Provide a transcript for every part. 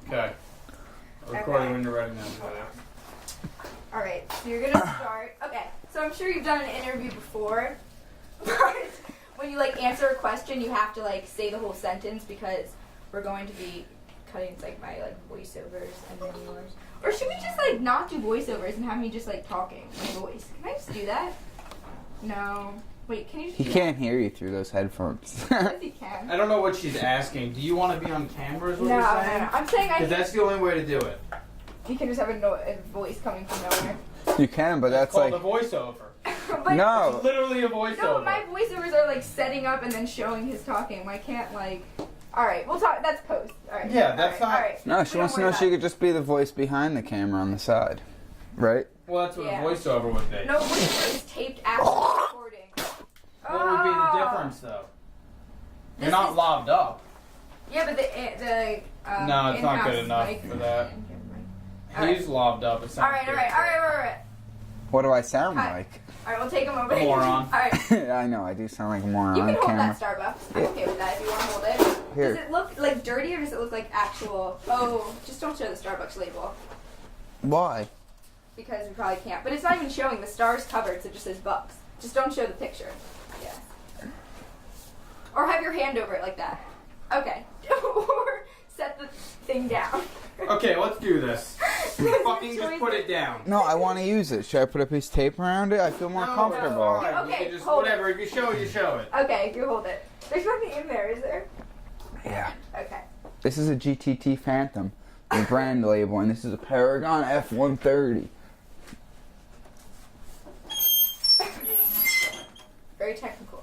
Okay. Recording when you're ready now. Alright, so you're gonna start. Okay, so I'm sure you've done an interview before. But when you like answer a question, you have to like say the whole sentence because we're going to be cutting like my like voiceovers and then yours. Or should we just like not do voiceovers and have me just like talking my voice? Can I just do that? No. Wait, can you? He can't hear you through those headphones. Yes, he can. I don't know what she's asking. Do you want to be on camera? Is what No, you're no, saying? no. I'm saying Because that's the only way to do it. you can just have a voice coming from nowhere. You can, but that's It's called like a voiceover. But no. It's literally a voiceover. No, my voiceovers are like setting up and then showing his talking. I can't like. All right, we'll talk. That's post. All right. Yeah, that's all not- right. No, she wants to know she could just be the voice behind the camera on the side, right? Well, that's what Yeah. a voiceover would be. No, voiceover is taped after recording. What would be the difference, though? You're not lobbed up. Yeah, but the No, it's not in-house good enough mic- for that. All He's lobbed up. It sounds All right, all right, all right, all right. What do I sound Cut. like? All right, we'll take a moment. Moron. All right. I know, I do sound like a moron You on can hold camera. that Starbucks. I'm okay with that if you want to hold it. Here. Does it look like dirty or does it look like actual? Oh, just don't show the Starbucks label Why? because we probably can't. But it's not even showing. The star's covered, so it just says Bucks. Just don't show the picture. Yeah. Or have your hand over it like that. Okay. Or set the thing down. Okay, let's do this. Fucking just put it down. No, I want to use it. Should I put a piece of tape around it? I feel more No, comfortable. it's fine. You Okay, can just, hold it. whatever. If you show it, you show it. Okay, you hold it. There's nothing in there, is there? Yeah. Okay. This is a GTT Phantom, the brand label, and this is a Paragon F130. Very technical.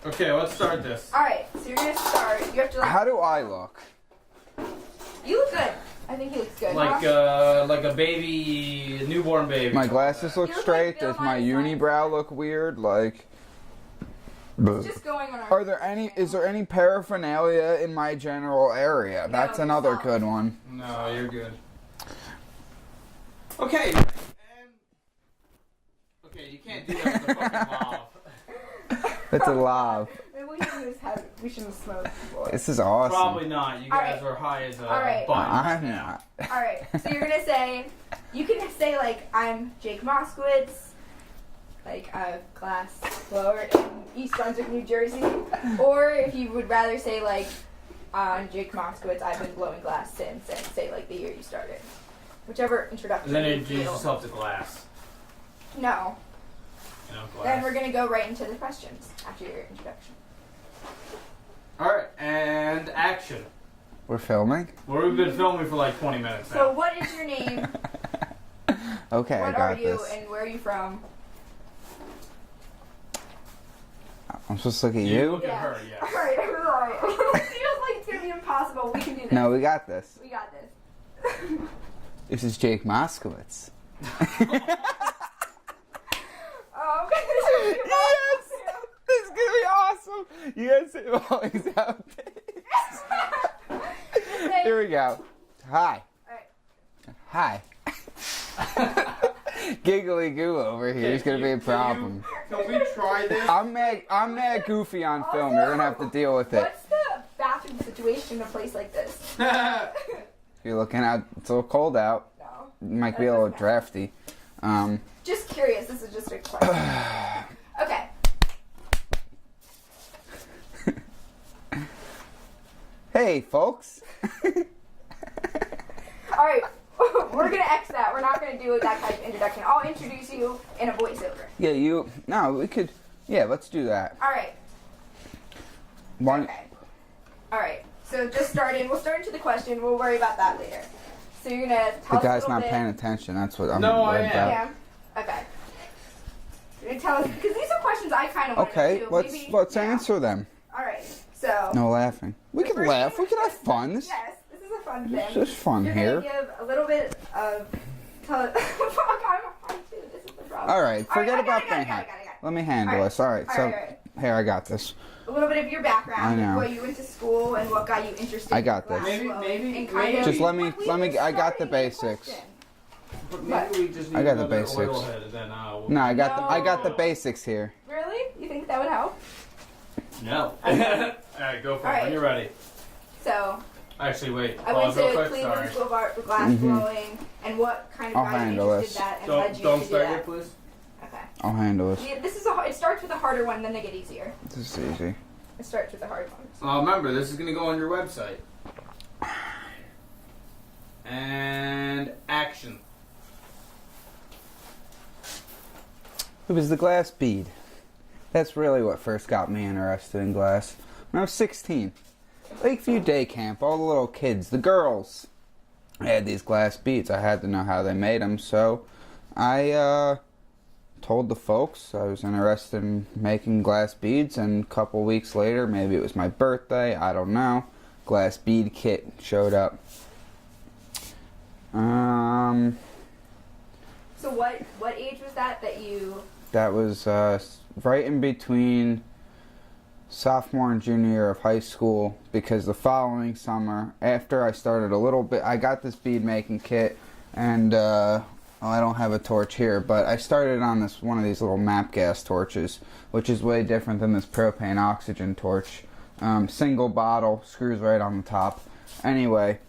Okay, let's start this. Alright, so you're gonna start. You have to like. How do I look? You look good. I think he looks good. Like a baby, a newborn baby. My glasses look You look straight. like Bill Does my Nye unibrow look weird? Like, Just going on our. are there any? Is there any paraphernalia in my general area? That's No, another stop. good one. No, you're good. Okay. And okay, you can't do that with the fucking mob. It's a lav. Maybe we shouldn't smoke before. This is awesome. Probably not. You guys Alright. are high as a Alright. button. I'm not. Alright, so you're gonna say, you can say like, I'm Jake Moskowitz, like a glass blower in East Brunswick, New Jersey. Or if you would rather say like, I'm Jake Moskowitz, I've been blowing glass since, and say like the year you started. Whichever introduction And then you introduce feel. yourself to glass. No. You know, glass. Then we're gonna go right into the questions after your introduction. Alright, and action. We're filming. Well, we've been filming for like 20 minutes now. So what is your name? Okay, I What got are you this. and where are you from? I'm supposed to look at You you? look at her, yes. Alright, alright. It feels like it's gonna be impossible. We can do this. No, we got this. We got this. This is Jake Moskowitz. Oh, okay. Yes! This is gonna be awesome! You guys say all these out Say- Here we go. Hi. Alright. Hi. Giggly goo over here is gonna be a problem. Can we try this? I'm mad goofy on film. You're gonna have to deal with it. What's the bathroom situation in a place like this? You're looking out. It's a little cold out. No. It might be a little drafty. Just curious. This is just a question. Okay. Hey, folks. Alright. We're gonna X that. We're not gonna do that type of introduction. I'll introduce you in a voiceover. Yeah, you. No, we could. Yeah, let's do that. Alright. One. Okay. Alright. So just starting. We'll start into the question. We'll worry about that later. So you're gonna tell The us a guy's little not bit. paying attention. That's what I'm No, I worried am. about. Yeah. Okay. You're gonna tell us because these are questions I kind of want to Okay, do. let's Maybe, answer them. All right. So. No laughing. We The can first laugh. thing- We can have fun. This Yes, this is a fun thing. is fun You're here. gonna give a little bit of. Fuck, I'm fine too. This is the problem. All right, forget I got about it, that. I got it. Let me handle All right. this. All right, All so right, all right. here I got this. A little bit of your background, I know. what you went to school, and what got you interested. I in got this. glass Maybe- blowing, maybe- and kind maybe- of Just let me- what we let me- were I got the starting basics. question. But maybe we just need I got the another basics. oil head and then, we'll- No, I got the No. basics here. Really? You think that would help? No. Alright, go for it All right. when you're ready. So, Actually, wait. I went Pause real to quick. Cleveland Sorry. School of Art for glass blowing, and what kind of I'll got you handle interested this. in that and led you Don't to do start that? it, please. Okay. I'll handle this. Yeah, this is it starts with a harder one, then they get easier. This is easy. It starts with the hard ones. Remember, this is going to go on your website. And action. It was the glass bead. That's really what first got me interested in glass. When I was 16, Lakeview Day Camp, all the little kids, the girls, had these glass beads. I had to know how they made them, so I told the folks I was interested in making glass beads, and a couple weeks later, maybe it was my birthday, I don't know, glass bead kit showed up. So what age was that you? That was right in between sophomore and junior year of high school, because the following summer, after I started a little bit, I got this bead making kit, and well, I don't have a torch here, but I started on one of these little MAP gas torches, which is way different than this propane oxygen torch. Single bottle, screws right on the top. Anyway,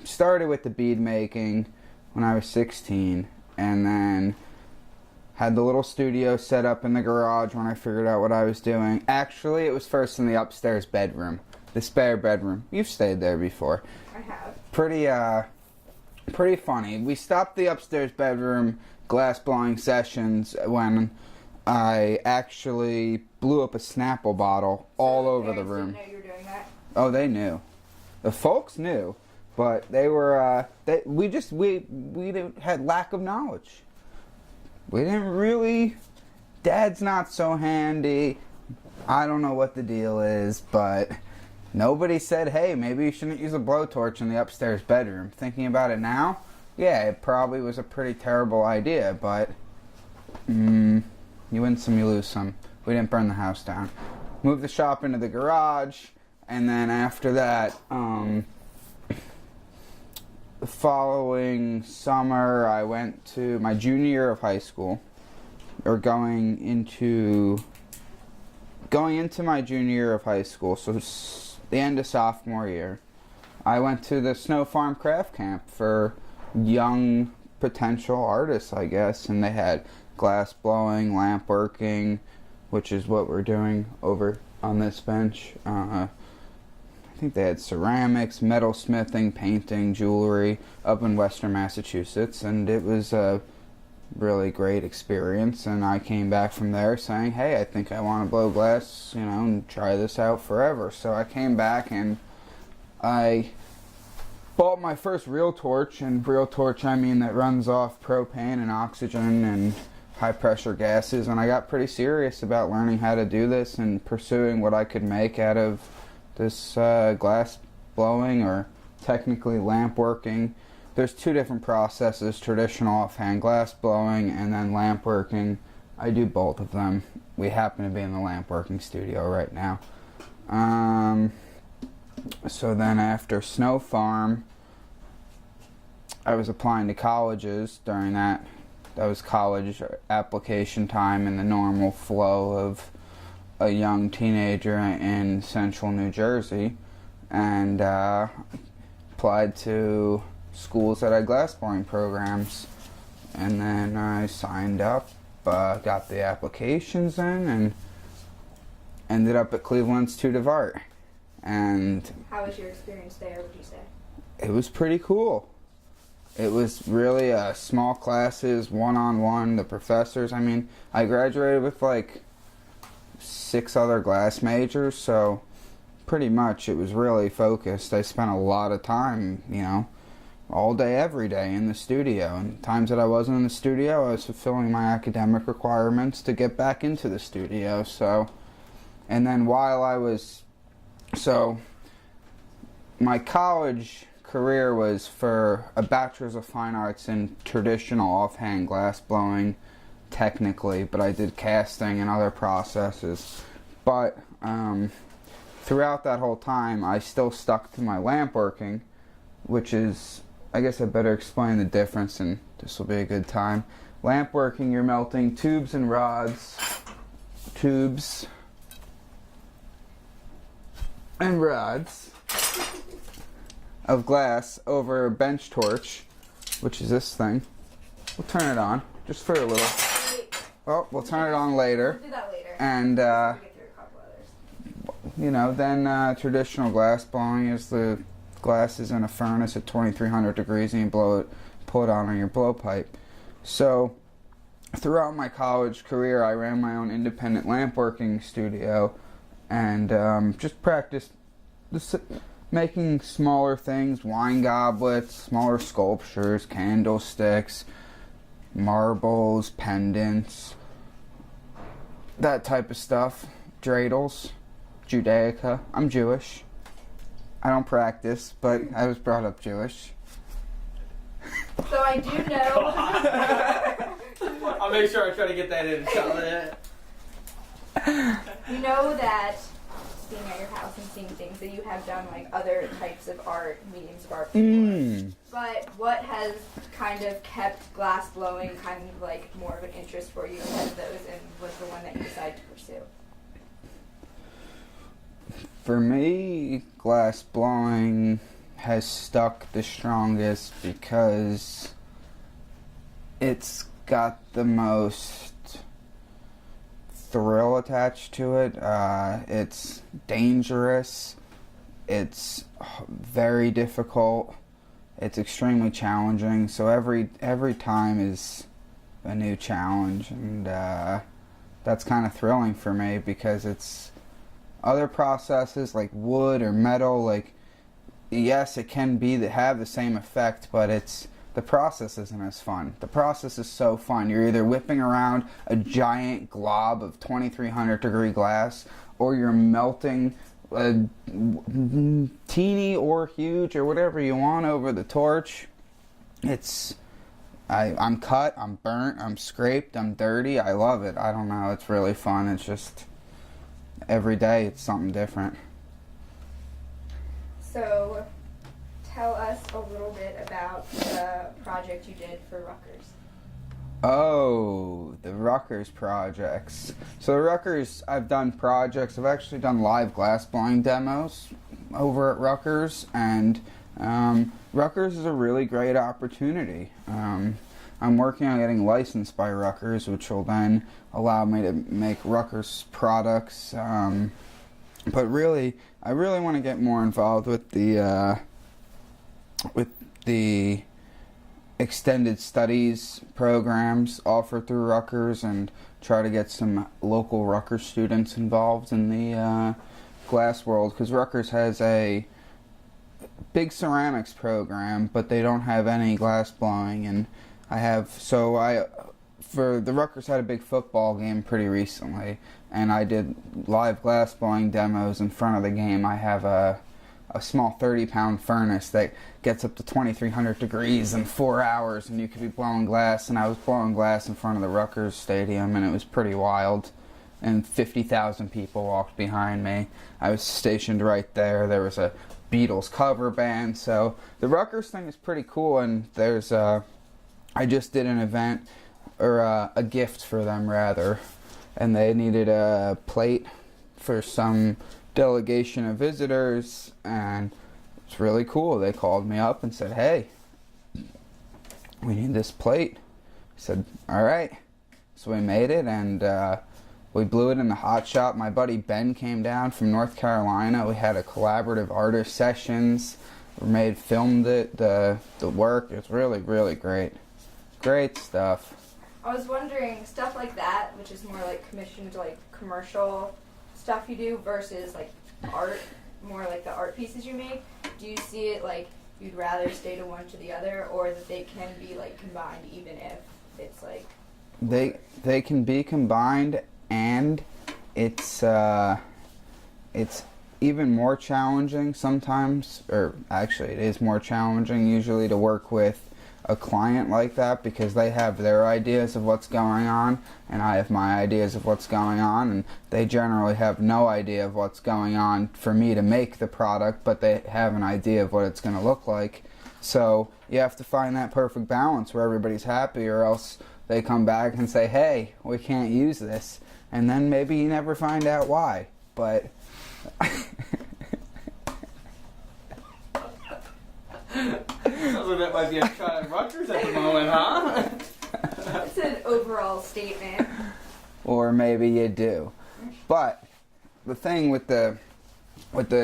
started with the bead making when I was 16, and then had the little studio set up in the garage when I figured out what I was doing. Actually, it was first in the upstairs bedroom, the spare bedroom. You've stayed there before. I have. Pretty funny. We stopped the upstairs bedroom glass blowing sessions when I actually blew up a Snapple bottle all over the room. Didn't know you were doing that. Oh, they knew. The folks knew, but they were. We had lack of knowledge. We didn't really. Dad's not so handy. I don't know what the deal is, but nobody said, hey, maybe you shouldn't use a blowtorch in the upstairs bedroom. Thinking about it now, yeah, it probably was a pretty terrible idea, but you win some, you lose some. We didn't burn the house down. Moved the shop into the garage, and then after that, the following summer, I went to my junior year of high school, or going into my junior year of high school, so the end of sophomore year. I went to the Snow Farm Craft Camp for young potential artists, I guess, and they had glass blowing, lamp working, which is what we're doing over on this bench. I think they had ceramics, metal smithing, painting, jewelry up in Western Massachusetts, and it was a really great experience. And I came back from there saying, hey, I think I want to blow glass, and try this out forever. So I came back and I bought my first real torch, and real torch I mean that runs off propane and oxygen and high pressure gases, and I got pretty serious about learning how to do this and pursuing what I could make out of this glass blowing, or technically lamp working. There's two different processes: traditional offhand glass blowing and then lamp working. I do both of them. We happen to be in the lamp working studio right now. So then after Snow Farm, I was applying to colleges during that. That was college application time in the normal flow of a young teenager in central New Jersey, and applied to schools that had glass blowing programs. And then I signed up, got the applications in, and ended up at Cleveland Institute of Art. And How was your experience there, would you say? it was pretty cool. It was really small classes, one-on-one, the professors. I mean, I graduated with like 6 other glass majors, so pretty much it was really focused. I spent a lot of time, all day, every day in the studio. And times that I wasn't in the studio, I was fulfilling my academic requirements to get back into the studio. So, and then while I was, my college career was for a Bachelor's of Fine Arts in traditional offhand glass blowing, technically, but I did casting and other processes. But throughout that whole time, I still stuck to my lamp working, which is, I guess I better explain the difference, and this will be a good time. Lamp working, you're melting tubes and rods, tubes and rods, of glass over a bench torch, which is this thing. We'll turn it on just for a little. Wait, Oh, we'll turn it on later. we'll do that later. And We'll get through a couple others. then traditional glass blowing is the glass is in a furnace at 2300 degrees and you pull it on your blowpipe. So throughout my college career, I ran my own independent lamp working studio and just practiced making smaller things, wine goblets, smaller sculptures, candlesticks, marbles, pendants, that type of stuff, dreidels, Judaica. I'm Jewish. I don't practice, but I was brought up Jewish. So I do know. I'll make sure I try to get that in. You know that being at your house and seeing things that you have done like other types of art, mediums of art before. But what has kind of kept glass blowing kind of like more of an interest for you out of those, and was the one that you decided to pursue? For me, glass blowing has stuck the strongest because it's got the most thrill attached to it. It's dangerous. It's very difficult. It's extremely challenging. So every time is a new challenge, and that's kind of thrilling for me because it's other processes like wood or metal. Like, yes, it can have the same effect, but the process isn't as fun. The process is so fun. You're either whipping around a giant glob of 2300 degree glass, or you're melting a teeny or huge or whatever you want over the torch. I'm cut, I'm burnt, I'm scraped, I'm dirty. I love it. I don't know. It's really fun. It's just every day it's something different. So tell us a little bit about the project you did for Rutgers. Oh, the Rutgers projects. So the Rutgers, I've done projects. I've actually done live glass blowing demos over at Rutgers, and Rutgers is a really great opportunity. I'm working on getting licensed by Rutgers, which will then allow me to make Rutgers products. But really, I really want to get more involved with the extended studies programs offered through Rutgers and try to get some local Rutgers students involved in the glass world, because Rutgers has a big ceramics program, but they don't have any glass blowing. And for the Rutgers had a big football game pretty recently, and I did live glass blowing demos in front of the game. I have a small 30-pound furnace that gets up to 2300 degrees in 4 hours, and you could be blowing glass. And I was blowing glass in front of the Rutgers stadium, and it was pretty wild. And 50,000 people walked behind me. I was stationed right there. There was a Beatles cover band. So the Rutgers thing is pretty cool. And I just did an event, or a gift for them rather, and they needed a plate for some delegation of visitors, and it's really cool. They called me up and said, "Hey, we need this plate." I said, "All right." So we made it, and we blew it in the hot shop. My buddy Ben came down from North Carolina. We had a collaborative artist sessions. Filmed it, the work. It's really, really great. Great stuff. I was wondering, stuff like that, which is more like commissioned, like commercial stuff you do versus like art, more like the art pieces you make. Do you see it like you'd rather stay to one to the other, or that they can be like combined even if it's like they can be combined, and it's even more challenging sometimes, or actually it is more challenging usually to work with a client like that, because they have their ideas of what's going on and I have my ideas of what's going on, and they generally have no idea of what's going on for me to make the product, but they have an idea of what it's going to look like. So you have to find that perfect balance where everybody's happy, or else they come back and say, "Hey, we can't use this," and then maybe you never find out why. But Sounds like that might be a shot at Rutgers at the moment, huh? It's an overall statement. Or maybe you do. But the thing with the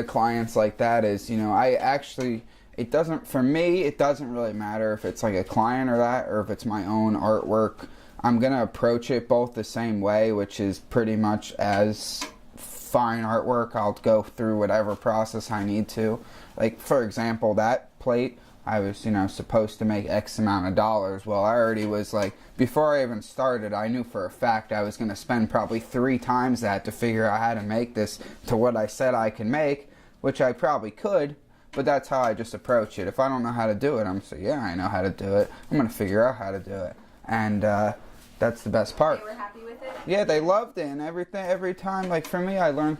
clients like that is, I actually, it doesn't really matter if it's like a client or that, or if it's my own artwork. I'm going to approach it both the same way, which is pretty much as fine artwork. I'll go through whatever process I need to. Like, for example, that plate, I was, supposed to make X amount of dollars. Well, I already was like, before I even started, I knew for a fact I was going to spend probably 3 times that to figure out how to make this to what I said I can make, which I probably could, but that's how I just approach it. If I don't know how to do it, I'm saying, yeah, I know how to do it. I'm going to figure out how to do it. And that's the best part. They were happy with it? Yeah, they loved it and everything. Every time, like for me, I learned,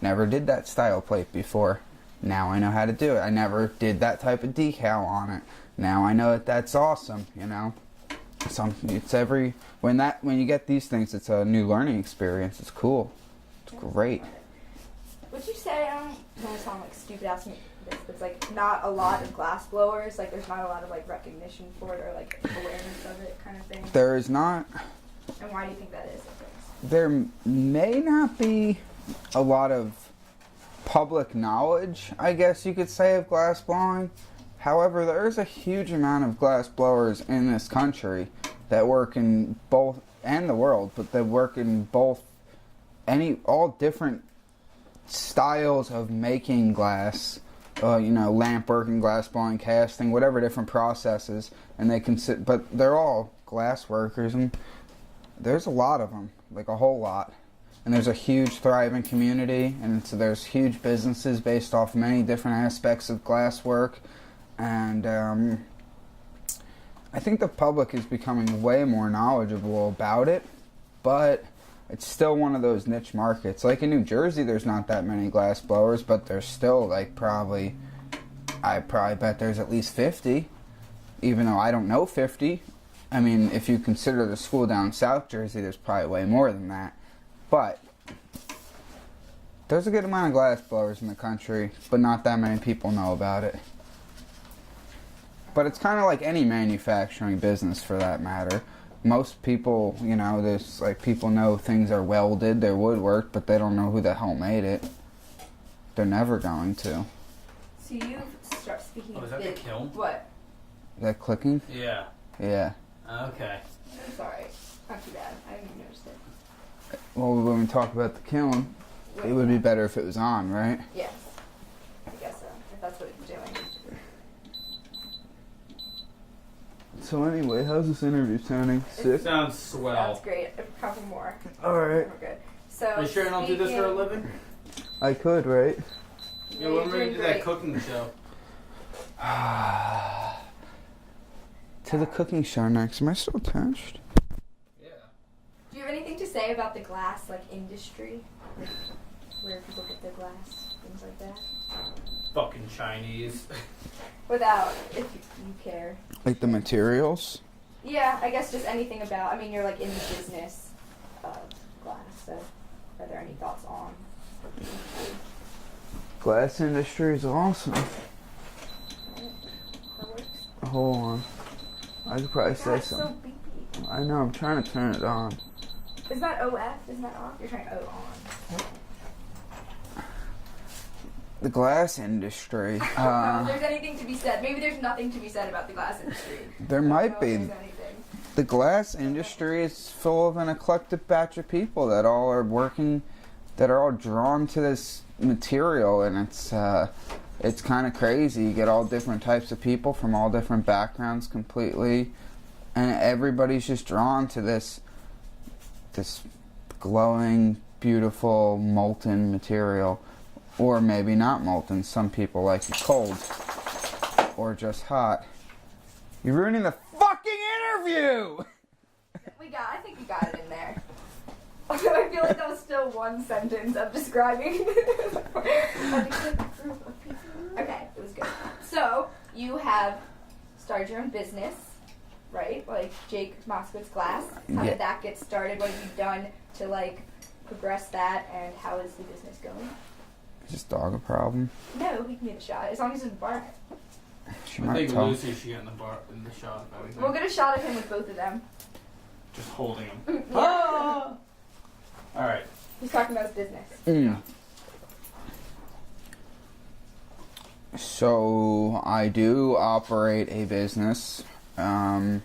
never did that style plate before. Now I know how to do it. I never did that type of decal on it. Now I know that's awesome, when you get these things, it's a new learning experience. It's cool. It's great. Would you say, I don't want to sound like stupid asking this, but it's like not a lot of glass blowers, like there's not a lot of like recognition for it or like awareness of it kind of thing? There is not. And why do you think that is? There may not be a lot of public knowledge, I guess you could say, of glass blowing. However, there is a huge amount of glass blowers in this country that work in both, and the world, but that work in both, all different styles of making glass, lamp working, glass blowing, casting, whatever different processes, and they can but they're all glass workers, and there's a lot of them, like a whole lot. And there's a huge thriving community, and so there's huge businesses based off many different aspects of glass work. And I think the public is becoming way more knowledgeable about it, but it's still one of those niche markets. Like in New Jersey, there's not that many glass blowers, but there's still I probably bet there's at least 50, even though I don't know 50. I mean, if you consider the school down in South Jersey, there's probably way more than that. But there's a good amount of glass blowers in the country, but not that many people know about it. But it's kind of like any manufacturing business for that matter. Most people, there's people know things are welded, they're woodwork, but they don't know who the hell made it. They're never going to. So you've speaking is of that the kiln? What? Is that clicking? Yeah. Yeah. Okay. I'm sorry. Not too bad. I didn't even notice it. Well, when we talk about the kiln, it would be better if it was on, right? Yes. I guess so. If that's what it's doing. So anyway, how's this interview sounding? Sick? Sounds swell. Sounds great. A couple more. Alright. We're good. So Are you sure you don't do this for a living? I could, right? Yeah, when we're gonna do that cooking show. To the cooking show next. Am I still attached? Yeah. Do you have anything to say about the glass industry? Like, where people get their glass, things like that? Fucking Chinese. Without, if you care. Like the materials? Yeah, I guess just anything about, you're in the business of glass, so are there any thoughts on? Glass industry is awesome. Hold on. I could probably say it's so something. beepy. I know, I'm trying to turn it on. Is that OF? Isn't that off? You're trying O on. The glass industry. I don't know if there's anything to be said. Maybe there's nothing to be said about the glass industry. There might be. There's anything. The glass industry is full of an eclectic batch of people that all are working, that are all drawn to this material, and it's kind of crazy. You get all different types of people from all different backgrounds completely, and everybody's just drawn to this glowing, beautiful, molten material. Or maybe not molten. Some people like it cold. Or just hot. You're ruining the fucking interview! I think we got it in there. I feel like that was still one sentence of describing. Okay, it was good. So, you have started your own business, right? Like Jake Moskowitz Glass. How did that get started? What have you done to progress that, and how is the business going? Is this dog a problem? No, we can give it a shot as long as it's bark. She I might think tell. Lucy should get in the shot of everything. We'll get a shot of him with both of them. Just holding him. Yeah. Ah! Alright. He's talking about his business. Mm. So I do operate a business. I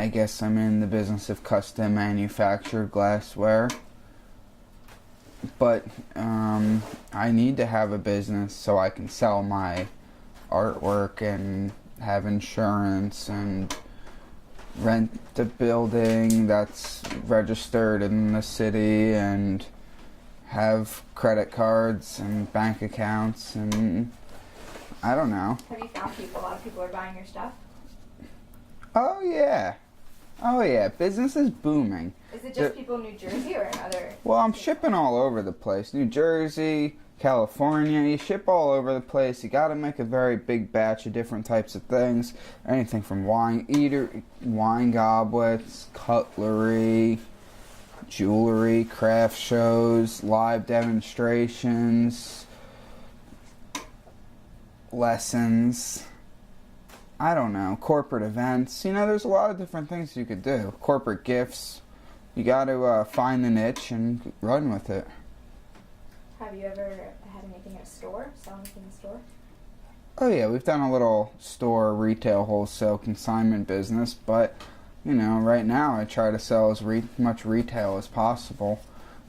guess I'm in the business of custom manufactured glassware. But I need to have a business so I can sell my artwork and have insurance and rent the building that's registered in the city and have credit cards and bank accounts and I don't know. Have you found people? A lot of people are buying your stuff. Oh yeah, business is booming. Is it just people in New Jersey or in other? Well, I'm shipping all over the place. New Jersey, California, you ship all over the place. You gotta make a very big batch of different types of things. Anything from wine goblets, cutlery, jewelry, craft shows, live demonstrations, lessons. I don't know, corporate events. You know, there's a lot of different things you could do. Corporate gifts. You got to find the niche and run with it. Have you ever had anything at a store? Sell anything in a store? Oh yeah, we've done a little store, retail, wholesale, consignment business, but you know, right now I try to sell as much retail as possible.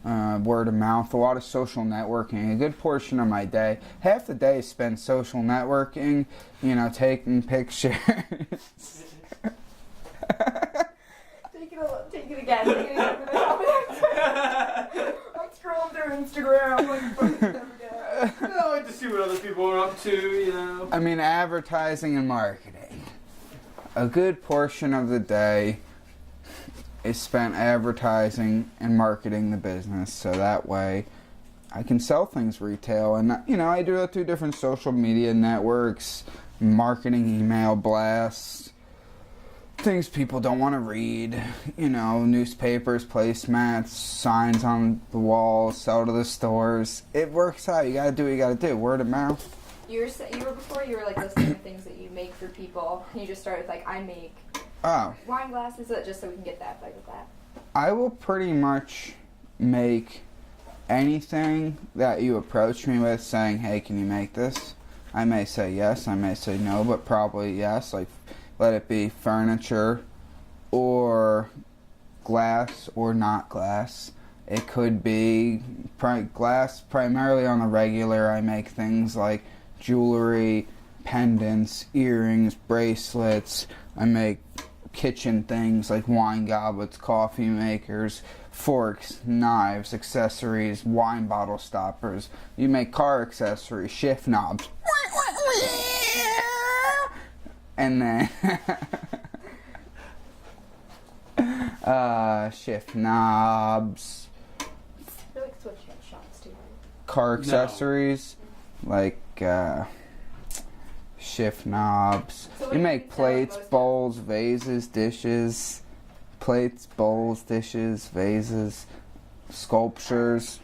Word of mouth, a lot of social networking. A good portion of my day, half the day is spent social networking, you know, taking pictures. Take it again. Take it again for the top I'm scrolling through Instagram. I like to see what other people are up to, you know. I mean, advertising and marketing. A good portion of the day is spent advertising and marketing the business, so that way I can sell things retail. And, you know, I do it through different social media networks, marketing, email blasts, things people don't want to read, you know, newspapers, placemats, signs on the walls, sell to the stores. It works out. You gotta do what you gotta do. Word of mouth. You were like listing the things that you make for people. Can you just start with like I make wine glasses, just so we can get that like with that? I will pretty much make anything that you approach me with saying, hey, can you make this? I may say yes, I may say no, but probably yes. Like, let it be furniture or glass or not glass. It could be glass primarily on the regular. I make things like jewelry, pendants, earrings, bracelets. I make kitchen things like wine goblets, coffee makers, forks, knives, accessories, wine bottle stoppers. You make car accessories, shift knobs. And then shift knobs, I feel like switching up shots too. car accessories, like shift knobs. So what You do make sell plates, most bowls, vases, dishes. Plates, bowls, dishes, vases, sculptures,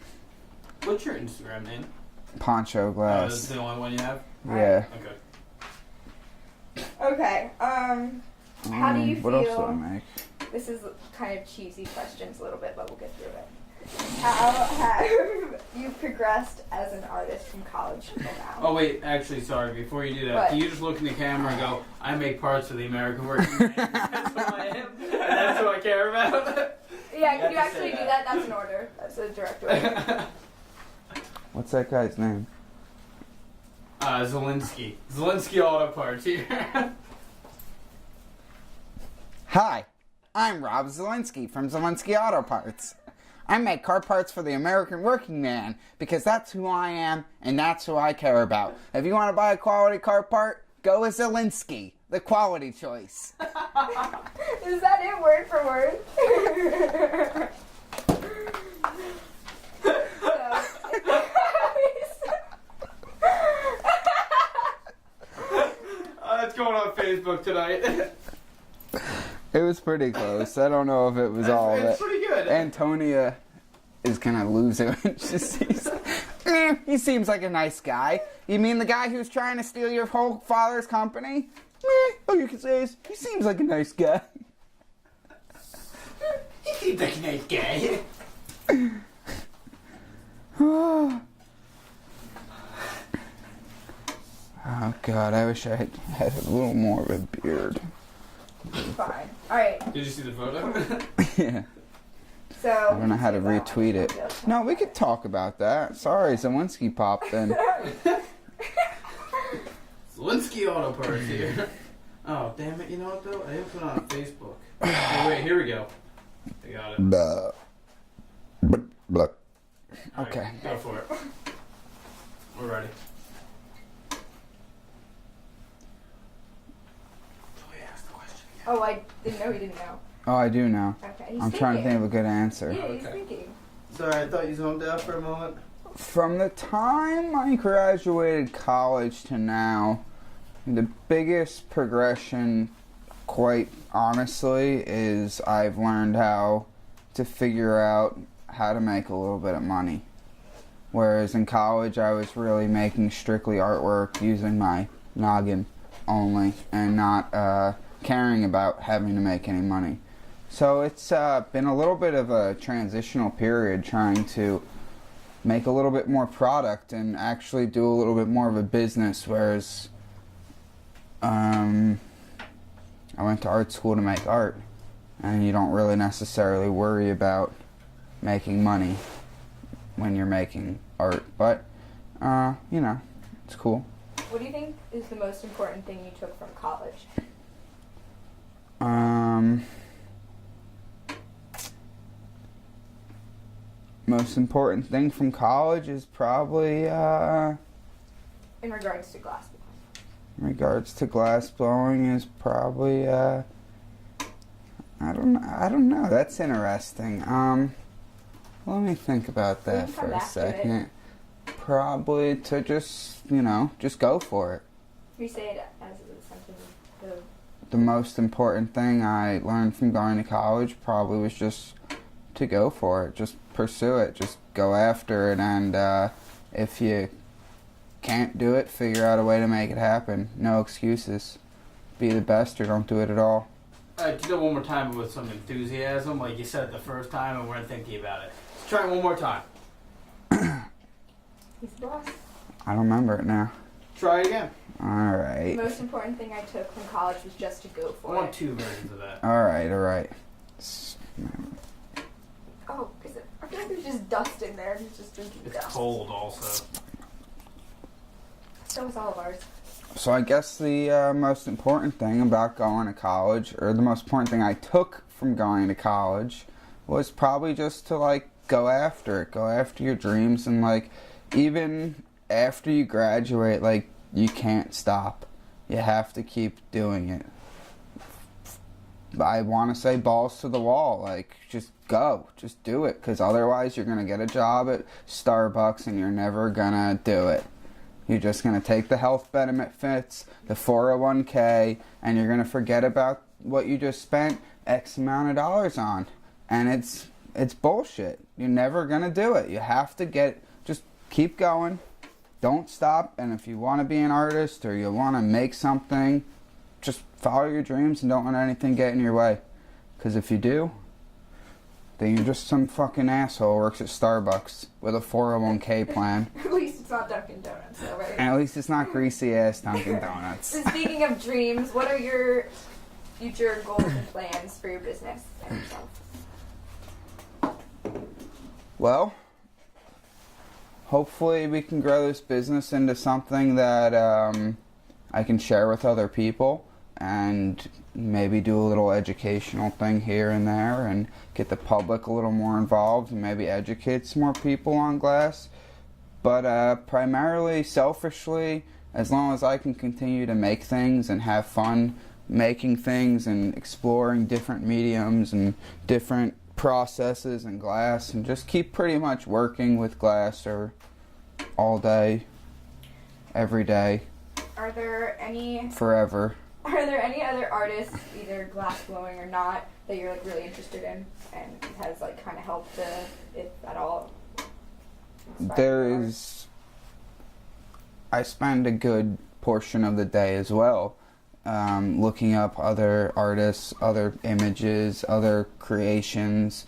What's your Instagram name? poncho That's glass. the only one you have? Yeah. Okay. Okay. How do you What else do feel? I make? This is kind of cheesy questions a little bit, but we'll get through it. How have you progressed as an artist from college till now? Oh wait, actually, sorry. Before you do that, What? can you just look in the camera and go, "I make parts for the American working man. That's who I am, and that's who I care about." Yeah, You can you have to actually say do that? That's an order. That's a direct order. What's that guy's name? Zelensky. Zelensky Auto Parts here. Hi, I'm Rob Zelensky from Zelensky Auto Parts. I make car parts for the American working man because that's who I am and that's who I care about. If you want to buy a quality car part, go with Zelensky, the quality choice. Is that it, word for word? It's going on Facebook tonight. It was pretty close. I don't know if it was all of It's it. pretty good. Antonia is gonna lose it when she sees it. He seems like a nice guy. You mean the guy who's trying to steal your whole father's company? All you can say is, he seems like a nice guy. He seems like a nice guy. Oh God, I wish I had a little more of a beard. Fine. All right. Did you see the photo? Yeah. So. I don't know how to retweet it. No, we could talk about that. Sorry, Zawinski popped in. Zelensky auto parts here. Oh, damn it. You know what, though? I didn't put it on Facebook. Oh, wait, here we go. I got it. Blah. Blah. All right, Okay. go for it. We're ready. Oh, I didn't know he didn't know. Oh, I do now. Okay. He's I'm trying to think of a good answer. Yeah, he's Okay. thinking. Sorry, I thought you zoned out for a moment. From the time I graduated college to now, the biggest progression, quite honestly, is I've learned how to figure out how to make a little bit of money. Whereas in college, I was really making strictly artwork using my noggin only and not caring about having to make any money. So it's been a little bit of a transitional period trying to make a little bit more product and actually do a little bit more of a business, whereas I went to art school to make art, and you don't really necessarily worry about making money when you're making art, but you know, it's cool. What do you think is the most important thing you took from college? Most important thing from college is probably In regards to glass blowing. in regards to glass blowing is probably I don't know. That's interesting. Let me think about that We can for come a back to second. Probably to just just go for it. You say it as something. The most important thing I learned from going to college probably was just to go for it. Just pursue it. Just go after it. And if you can't do it, figure out a way to make it happen. No excuses. Be the best or don't do it at all. Alright, do that one more time with some enthusiasm, like you said it the first time and we're thinking about it. Let's try it one more time. He's the boss. I don't remember it now. Try it again. The Alright. most important thing I took from college was just to go I for want it. 2 versions of that. Alright. Oh, because I feel like there's just dust in there. He's just drinking It's dust. cold also. So is all of ours. So I guess the most important thing about going to college, or the most important thing I took from going to college, was probably just to go after it, go after your dreams, and even after you graduate, you can't stop. You have to keep doing it. I want to say balls to the wall, just go, just do it, because otherwise you're gonna get a job at Starbucks and you're never gonna do it. You're just going to take the health benefits, the 401k, and you're going to forget about what you just spent X amount of dollars on. And it's bullshit. You're never going to do it. You have to just keep going. Don't stop. And if you want to be an artist or you want to make something, just follow your dreams and don't let anything get in your way. Because if you do, then you're just some fucking asshole who works at Starbucks with a 401k plan. At least it's not Dunkin' Donuts, though, right? And at least it's not greasy ass Dunkin' Donuts. So speaking of dreams, what are your future goals and plans for your business and yourself? Well, hopefully we can grow this business into something that I can share with other people and maybe do a little educational thing here and there and get the public a little more involved and maybe educate some more people on glass. But primarily, selfishly, as long as I can continue to make things and have fun making things and exploring different mediums and different processes in glass and just keep pretty much working with glass all day, every day, Are there any forever. other artists, either glass blowing or not, that you're really interested in and has kind of helped if at all? I spend a good portion of the day as well looking up other artists, other images, other creations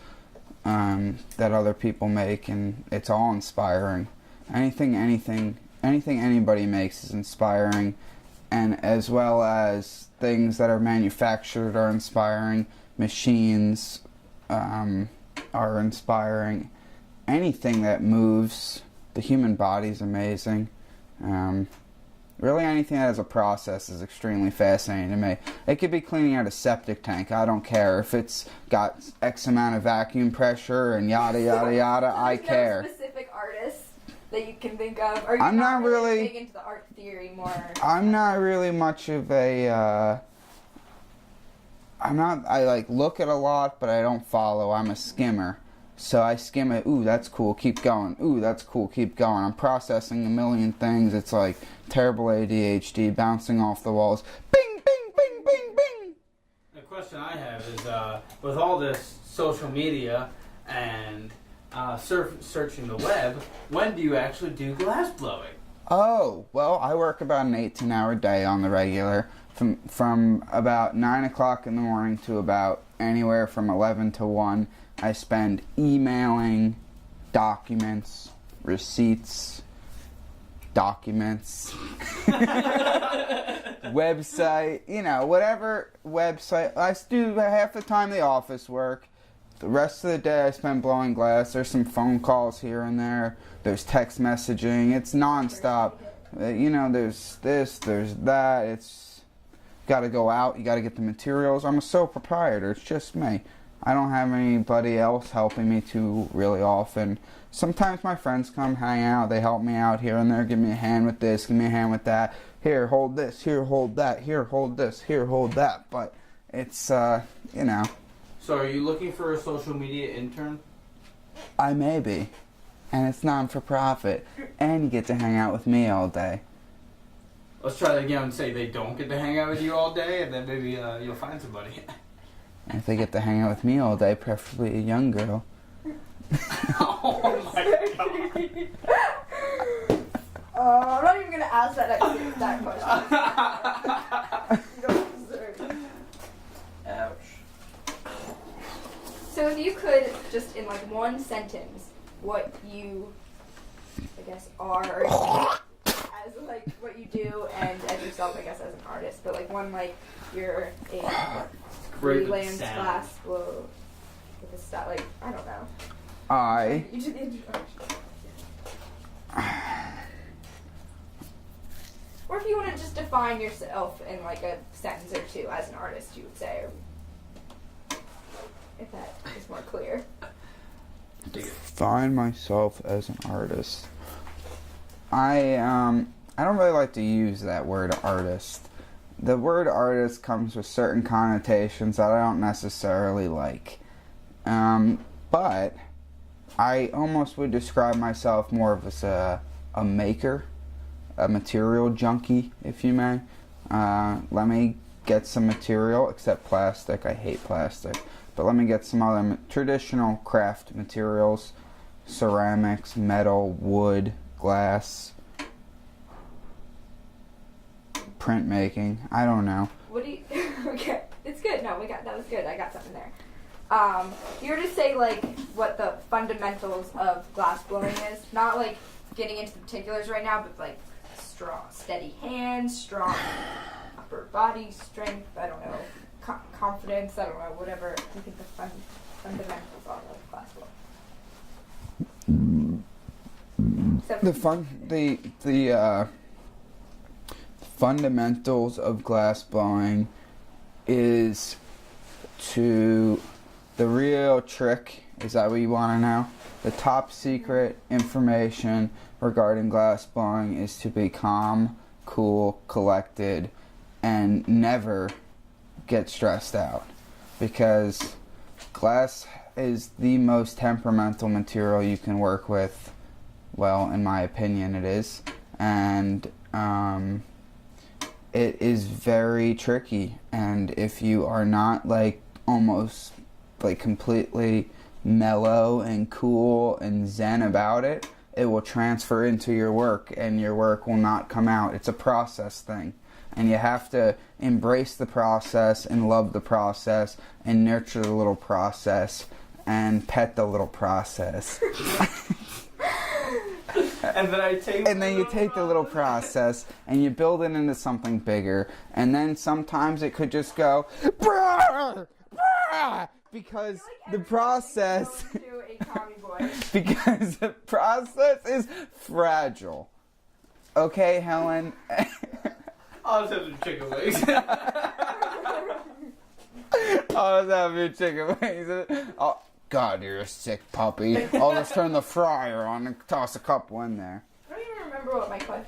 that other people make, and it's all inspiring. Anything anybody makes is inspiring, and as well as things that are manufactured are inspiring. Machines are inspiring. Anything that moves, the human body is amazing. Really anything that has a process is extremely fascinating to me. It could be cleaning out a septic tank. I don't care if it's got X amount of vacuum pressure and yada yada yada. I care. No specific artists that you can think of? Or I'm not really big into the art theory more? I'm not really much of a I like look at a lot, but I don't follow. I'm a skimmer. So I skim it. Ooh, that's cool. Keep going. Ooh, that's cool. Keep going. I'm processing a million things. It's like terrible ADHD, bouncing off the walls. Bing, bing, bing, bing, bing. The question I have is, with all this social media and searching the web, when do you actually do glass blowing? Oh, well, I work about an 18-hour day on the regular. From about 9 o'clock in the morning to about anywhere from 11 to 1. I spend emailing documents, receipts, website, whatever website. I do half the time the office work. The rest of the day I spend blowing glass. There's some phone calls here and there. There's text messaging. It's nonstop. There's this, there's that. It's got to go out. You got to get the materials. I'm a sole proprietor. It's just me. I don't have anybody else helping me too really often. Sometimes my friends come hang out. They help me out here and there. Give me a hand with this. Give me a hand with that. Here, hold this. Here, hold that. Here, hold this. Here, hold that. But it's, So are you looking for a social media intern? I may be. And it's non-for-profit. And you get to hang out with me all day. Let's try that again and say they don't get to hang out with you all day, and then maybe you'll find somebody. And if they get to hang out with me all day, preferably a young girl. Oh my god. I'm not even going to ask that question. You don't deserve it. Ouch. So if you could, just in like one sentence, what you, I guess, are, as like what you do, and as yourself, I guess, as an artist, but like one, like you're a freelance glass blow with a style, like, I don't know. You did the introduction. Or if you want to just define yourself in like a sentence or two as an artist, you would say, or if that is more clear. Define myself as an artist. I don't really like to use that word artist. The word artist comes with certain connotations that I don't necessarily like. But I almost would describe myself more of as a maker, a material junkie, if you may. Let me get some material, except plastic. I hate plastic. But let me get some other traditional craft materials, ceramics, metal, wood, glass, printmaking. I don't know. What do you? Okay, it's good. No, that was good. I got something there. You were to say like what the fundamentals of glass blowing is, not like getting into the particulars right now, but like strong, steady hands, strong upper body strength. I don't know, confidence. I don't know, whatever you think the fundamentals are of glass blowing. The fundamentals of glass blowing is to the real trick. Is that what you want to know? The top secret information regarding glass blowing is to be calm, cool, collected, and never get stressed out, because glass is the most temperamental material you can work with. Well, in my opinion, it is. And it is very tricky, and if you are not like almost like completely mellow and cool and zen about it, it will transfer into your work, and your work will not come out. It's a process thing. And you have to embrace the process and love the process and nurture the little process and pet the little process. And then I take. And then you take the little process and you build it into something bigger. And then sometimes it could just go, "Brah! Brah!" Because the process, because the process is fragile. Okay, Helen? I'll just have some chicken wings. I'll just have your chicken wings. Oh, God, you're a sick puppy. I'll just turn the fryer on and toss a couple in there. I don't even remember what my question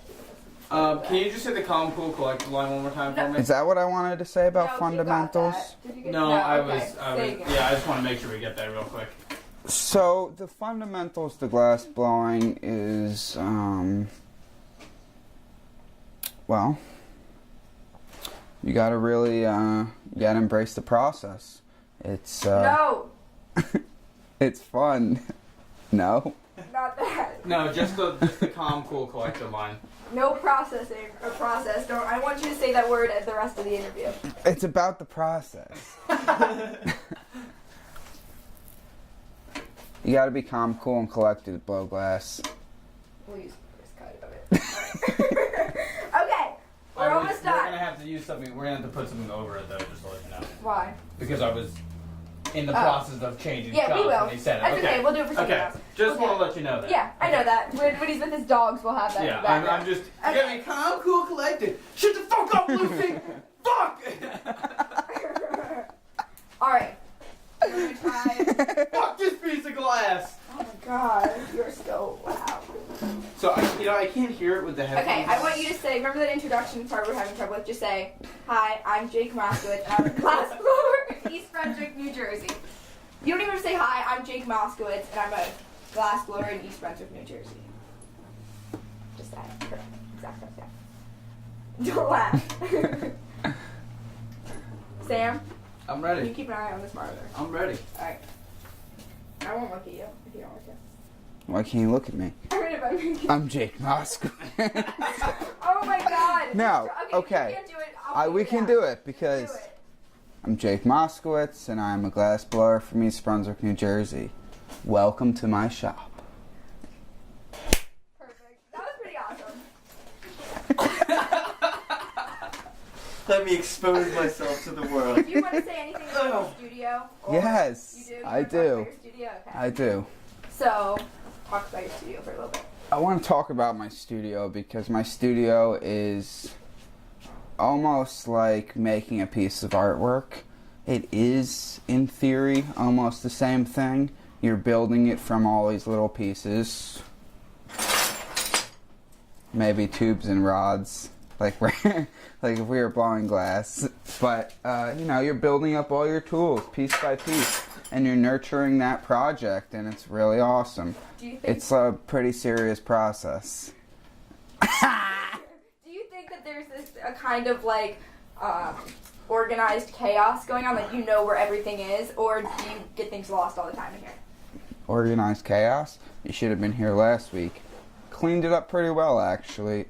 was. Can you just say the calm, cool, collected line one more time for me? Is that what I wanted to say about No, fundamentals? you got that. Did you get No, that? I Okay, was, say again. yeah, I just want to make sure we get that real quick. So, the fundamentals to glass blowing is, well, you gotta really, you gotta embrace the process. It's, No, it's fun. No? not that. No, just the calm, cool, collected line. No processing or process. Don't. I want you to say that word at the rest of the interview. It's about the process. You gotta be calm, cool, and collected to blow glass. We'll use the first cut of it. Okay, we're almost We're done. gonna have to use something. We're gonna have to put something over it though, just to let you know. Why? Because I was in the Oh. process of changing Yeah, jobs we will. when he said it. That's okay. We'll do it for something Okay. else. Just We'll want do to let you know that. Yeah, I know that. When he's with his dogs, we'll have that. Yeah, in the background. I'm just. Okay. You gotta be calm, cool, collected. Shut the fuck up, Lucy. Fuck. All right. We're gonna try. Fuck this piece of glass. Oh my god, you're so loud. So I can't hear it with the headphones. Okay, I want you to say. Remember that introduction part we're having trouble with? Just say, "Hi, I'm Jake Moskowitz, and I'm a glass blower in East Brunswick, New Jersey." You don't even have to say, "Hi, I'm Jake Moskowitz, and I'm a glass blower in East Brunswick, New Jersey." Just that. Perfect. Exactly like that. Don't laugh. Sam, I'm you ready. keep an eye on this monitor. I'm ready. All right. I won't look at you if you don't look at. Why can't you look at me? I'm Jake Moskowitz. Oh my god. No, okay. You can't do it. We can do it because I'm Jake Moskowitz and I'm a glass blower from East Brunswick, New Jersey. Welcome to my shop. Perfect. That was pretty awesome. Let me expose myself to the world. Do you want to say anything about the studio? Or Yes, you do? You I wanna talk do. about your studio? Okay. I do. So, talk about your studio for a little bit. I want to talk about my studio because my studio is almost like making a piece of artwork. It is, in theory, almost the same thing. You're building it from all these little pieces. Maybe tubes and rods, like like if we were blowing glass. But, you're building up all your tools piece by piece. And you're nurturing that project, and it's really awesome. Do you think? It's a pretty serious process. Do you think that there's a kind of like organized chaos going on, like you know where everything is, or do you get things lost all the time in here? Organized chaos? You should have been here last week. Cleaned it up pretty well, actually.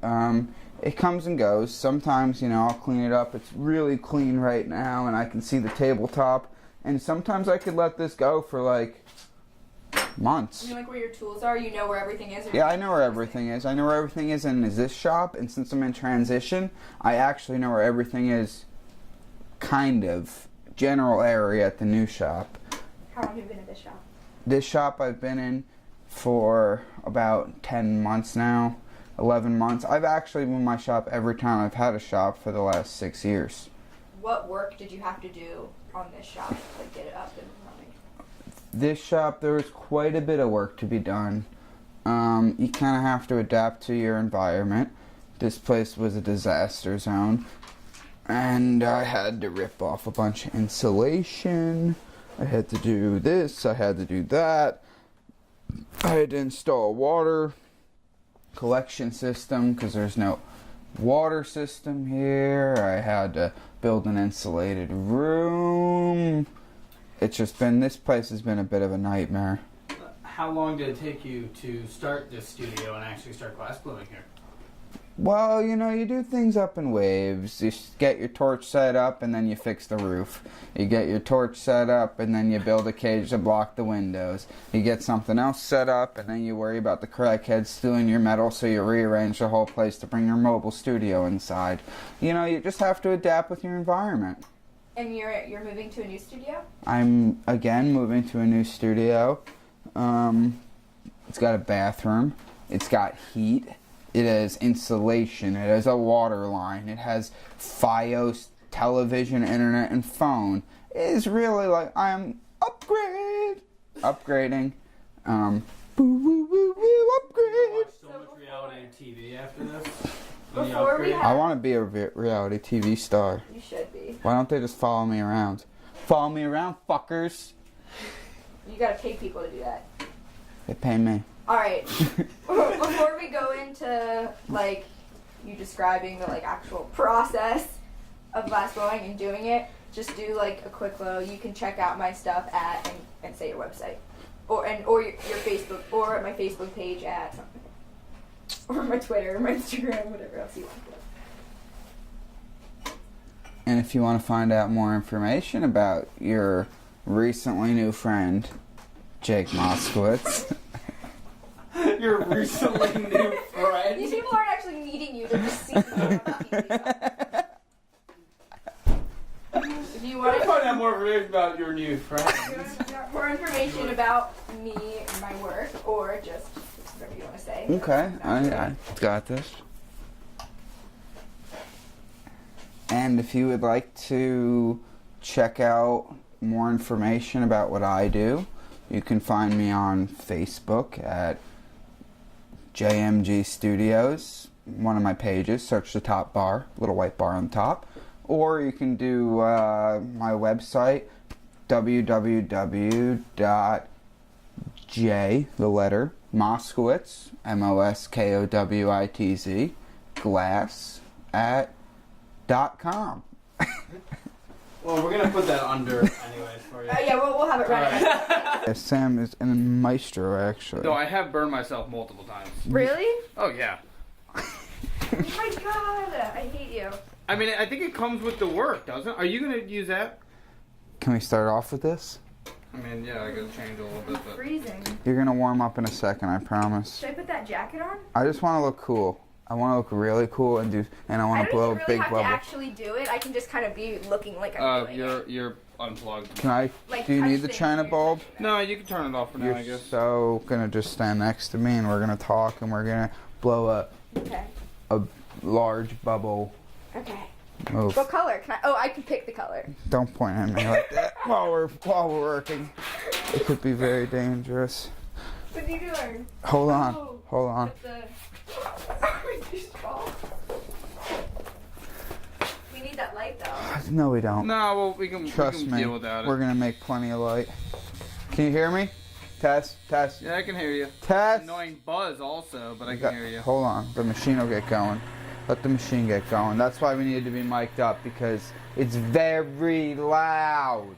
It comes and goes. Sometimes, I'll clean it up. It's really clean right now, and I can see the tabletop. And sometimes I could let this go for like months. You know, like where your tools are, you know where everything is. Yeah, I know where everything is. I know where everything is in this shop, and since I'm in transition, I actually know where everything is, kind of, general area at the new shop. How long have you been at this shop? This shop I've been in for about 10 months now, 11 months. I've actually been in my shop every time I've had a shop for the last 6 years. What work did you have to do on this shop, like get it up and running? This shop, there was quite a bit of work to be done. You kind of have to adapt to your environment. This place was a disaster zone. And I had to rip off a bunch of insulation. I had to do this, I had to do that. I had to install a water collection system because there's no water system here. I had to build an insulated room. It's just been, this place has been a bit of a nightmare. how long did it take you to start this studio and actually start glass blowing here? Well, you know, you do things up in waves. You get your torch set up and then you fix the roof. You get your torch set up and then you build a cage to block the windows. You get something else set up and then you worry about the crackheads stealing your metal, so you rearrange the whole place to bring your mobile studio inside. You know, you just have to adapt with your environment. And you're moving to a new studio? I'm, again, moving to a new studio. It's got a bathroom. It's got heat. It has insulation. It has a water line. It has Fios, television, internet, and phone. It is really like I'm upgrading. Boo woo woo woo upgrade. So much reality TV after this. Before we I want to be a reality TV star. You should be. Why don't they just follow me around? Follow me around, fuckers. You gotta pay people to do that. They pay me. Alright. Before we go into, like, you describing the, like, actual process of glass blowing and doing it, just do, like, a quick low. You can check out my stuff at, and say your website. Or your Facebook, or my Facebook page at something. Or my Twitter, or my Instagram, whatever else you want to do. And if you want to find out more information about your recently new friend, Jake Moskowitz. Your recently new friend. These people aren't actually meeting you, they're just seeing you on TV. If you I want find out more information about your new friend. more information about me and my work, or just whatever you want to say. Okay, I got this. And if you would like to check out more information about what I do, you can find me on Facebook at JMG Studios, one of my pages. Search the top bar, little white bar on top. Or you can do my website, www.j, the letter, Moskowitz, Moskowitz, glass, .com. Well, we're gonna put that under anyways for you. Yeah, we'll have it ready. Yeah, Sam is a maestro, actually. No, I have burned myself multiple times. Really? Oh yeah. Oh my god, I hate you. I mean, I think it comes with the work, doesn't it? Are you gonna use that? Can we start off with this? I mean, yeah, I gotta change a little bit, but Freezing. You're gonna warm up in a second, I promise. Should I put that jacket on? I just want to look cool. I want to look really cool and I want to blow a I don't even big really have bubble. to actually do it. I can just kind of be looking like I'm doing it. you're unplugged. Can I? Like, Do you touch need the things China here. bulb? No, you can turn it off for now, You're I guess. so gonna just stand next to me and we're gonna talk and we're gonna blow Okay. a large bubble. Okay. Move. What color? I can pick the color. Don't point at me like that while we're working. It could be very dangerous. What are you doing? Hold on. Oh. Hold on. With the... We need that light though. No, we don't. No, well, we can Trust me. deal without it. We're gonna make plenty of light. Can you hear me? Test. Yeah, I can hear you. Test. Annoying buzz also, but I You can got- hear you. Hold on. The machine will get going. Let the machine get going. That's why we need to be mic'd up, because it's very loud.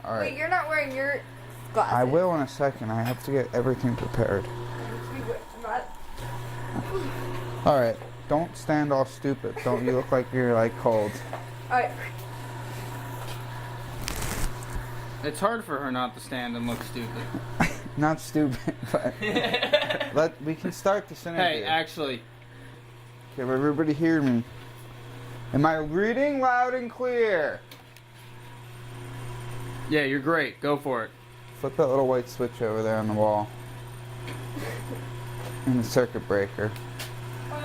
All Wait, right. you're not wearing your glasses. I will in a second. I have to get everything prepared. All right. Don't stand all stupid. Don't you look like you're like cold. Alright. It's hard for her not to stand and look stupid. Not stupid, but we can start this interview. Hey, actually, Can everybody hear me? Am I reading loud and clear? yeah, you're great. Go for it. Flip that little white switch over there on the wall. And the circuit breaker.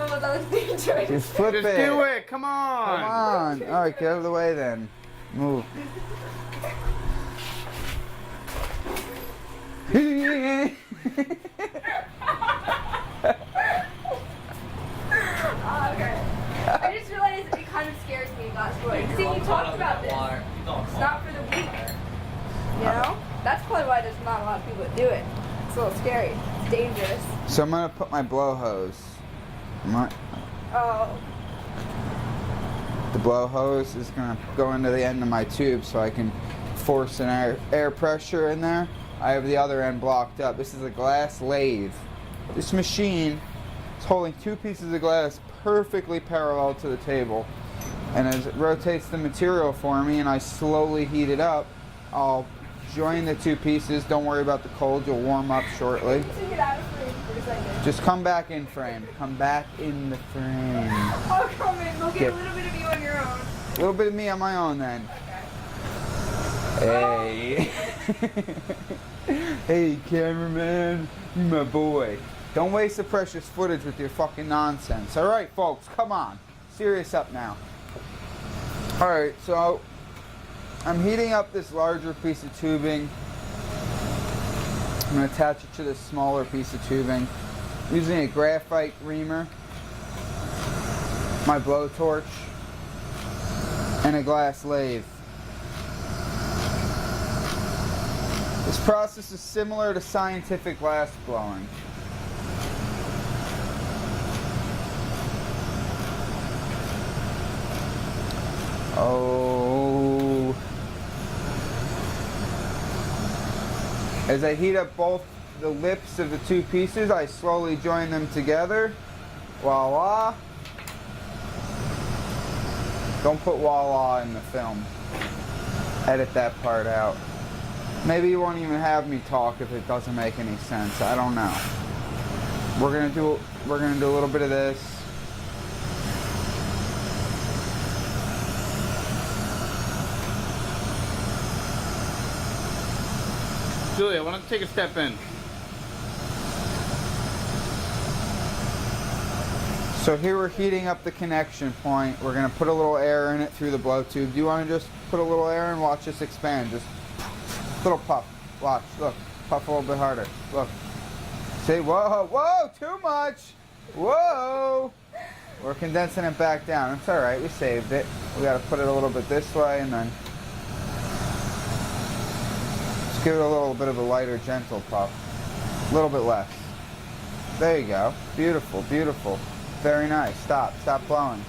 Oh, that was dangerous. Just flip Just it. do it. Come on. Come on. All right, get out of the way then. Move. Okay. I just realized it kind of scares me glass blowing. See, you talked about this. It's not for the weak. You know? That's probably why there's not a lot of people that do it. It's a little scary. It's dangerous. So I'm gonna put my blow hose. Oh. The blow hose is gonna go into the end of my tube so I can force an air pressure in there I have the other end blocked up. This is a glass lathe. This machine is holding 2 pieces of glass perfectly parallel to the table. And as it rotates the material for me and I slowly heat it up, I'll join the 2 pieces. Don't worry about the cold, you'll warm up shortly. Get out of frame for a second. Just come back in frame. Come back in the frame. I'll come in. We'll get a little bit of you on your own. A little bit of me on my own then. Okay. Hey. Hey, cameraman. You my boy. Don't waste the precious footage with your fucking nonsense. Alright, folks, come on. Serious up now. Alright, so I'm heating up this larger piece of tubing. I'm going to attach it to this smaller piece of tubing. Using a graphite reamer, my blowtorch, and a glass lathe. This process is similar to scientific glass blowing. Oh. As I heat up both the lips of the 2 pieces, I slowly join them together. Voila. Don't put voila in the film. Edit that part out. Maybe you won't even have me talk if it doesn't make any sense. I don't know. We're gonna do a little bit of this. Julia, why don't you take a step in? So here we're heating up the connection point. We're gonna put a little air in it through the blow tube. Do you wanna just put a little air in? Watch this expand. Just little puff. Watch, look. Puff a little bit harder. Look. See, whoa, whoa, too much. Whoa. We're condensing it back down. It's all right, we saved it. We gotta put it a little bit this way and then just give it a little bit of a lighter, gentle puff. A little bit less. There you go. Beautiful, beautiful. Very nice. Stop blowing.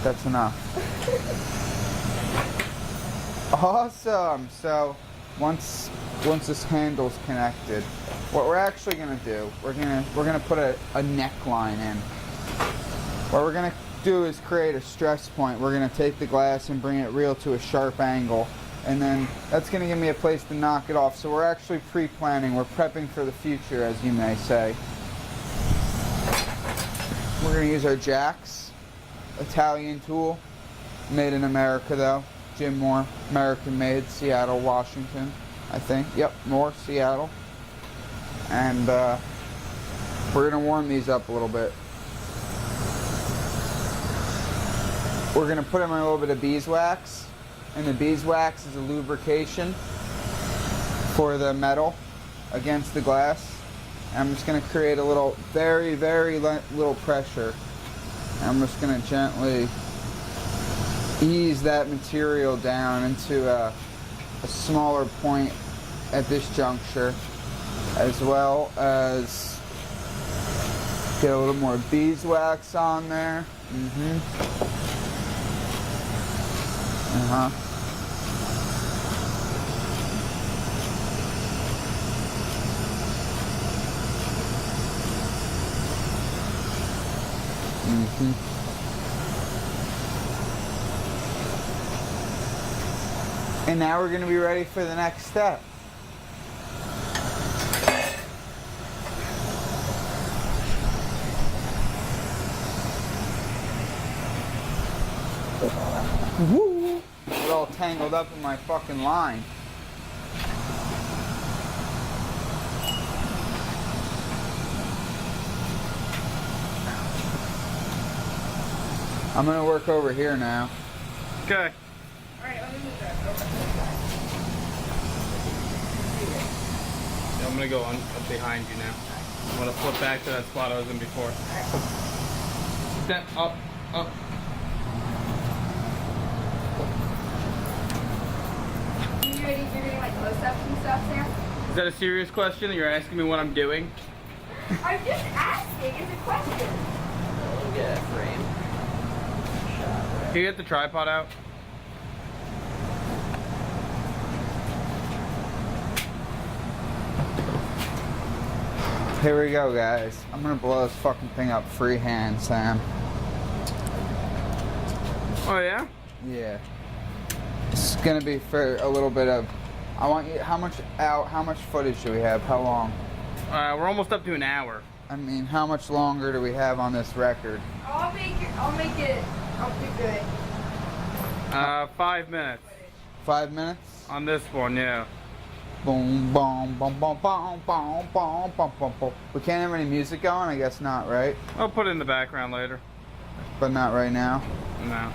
That's enough. Awesome. So once this handle's connected, what we're actually gonna do, we're gonna put a neckline in. What we're gonna do is create a stress point. We're gonna take the glass and bring it real to a sharp angle, and then that's gonna give me a place to knock it off. So we're actually pre-planning. We're prepping for the future, as you may say. We're gonna use our jacks, Italian tool, made in America though. Jim Moore, American made, Seattle, Washington, I think. Yep, Moore, Seattle. And we're gonna warm these up a little bit. We're gonna put in a little bit of beeswax, and the beeswax is a lubrication for the metal against the glass. I'm just going to create a little, very, very little pressure. I'm just going to gently ease that material down into a smaller point at this juncture, as well as get a little more beeswax on there. And now we're going to be ready for the next step. Woo! It's all tangled up in my fucking line. I'm gonna work over here now. Okay. Alright, let me move that. Yeah, I'm gonna go on up behind you now. I'm gonna flip back to that spot I was in before. Step up, up. You ready for doing like close-ups and stuff, Sam? Is that a serious question? You're asking me what I'm doing? I'm just asking. It's a question. We'll get a frame. Can you get the tripod out? Here we go, guys. I'm gonna blow this fucking thing up freehand, Sam. Oh yeah? Yeah. It's gonna be for a little bit of. I want you. How much footage do we have? How long? We're almost up to an hour. I mean, how much longer do we have on this record? I'll be good. 5 minutes 5 minutes? on this one, yeah. Boom, boom, boom, boom, boom, boom, boom, boom, boom, boom. We can't have any music going? I guess not, right? I'll put it in the background later. But not right now? No.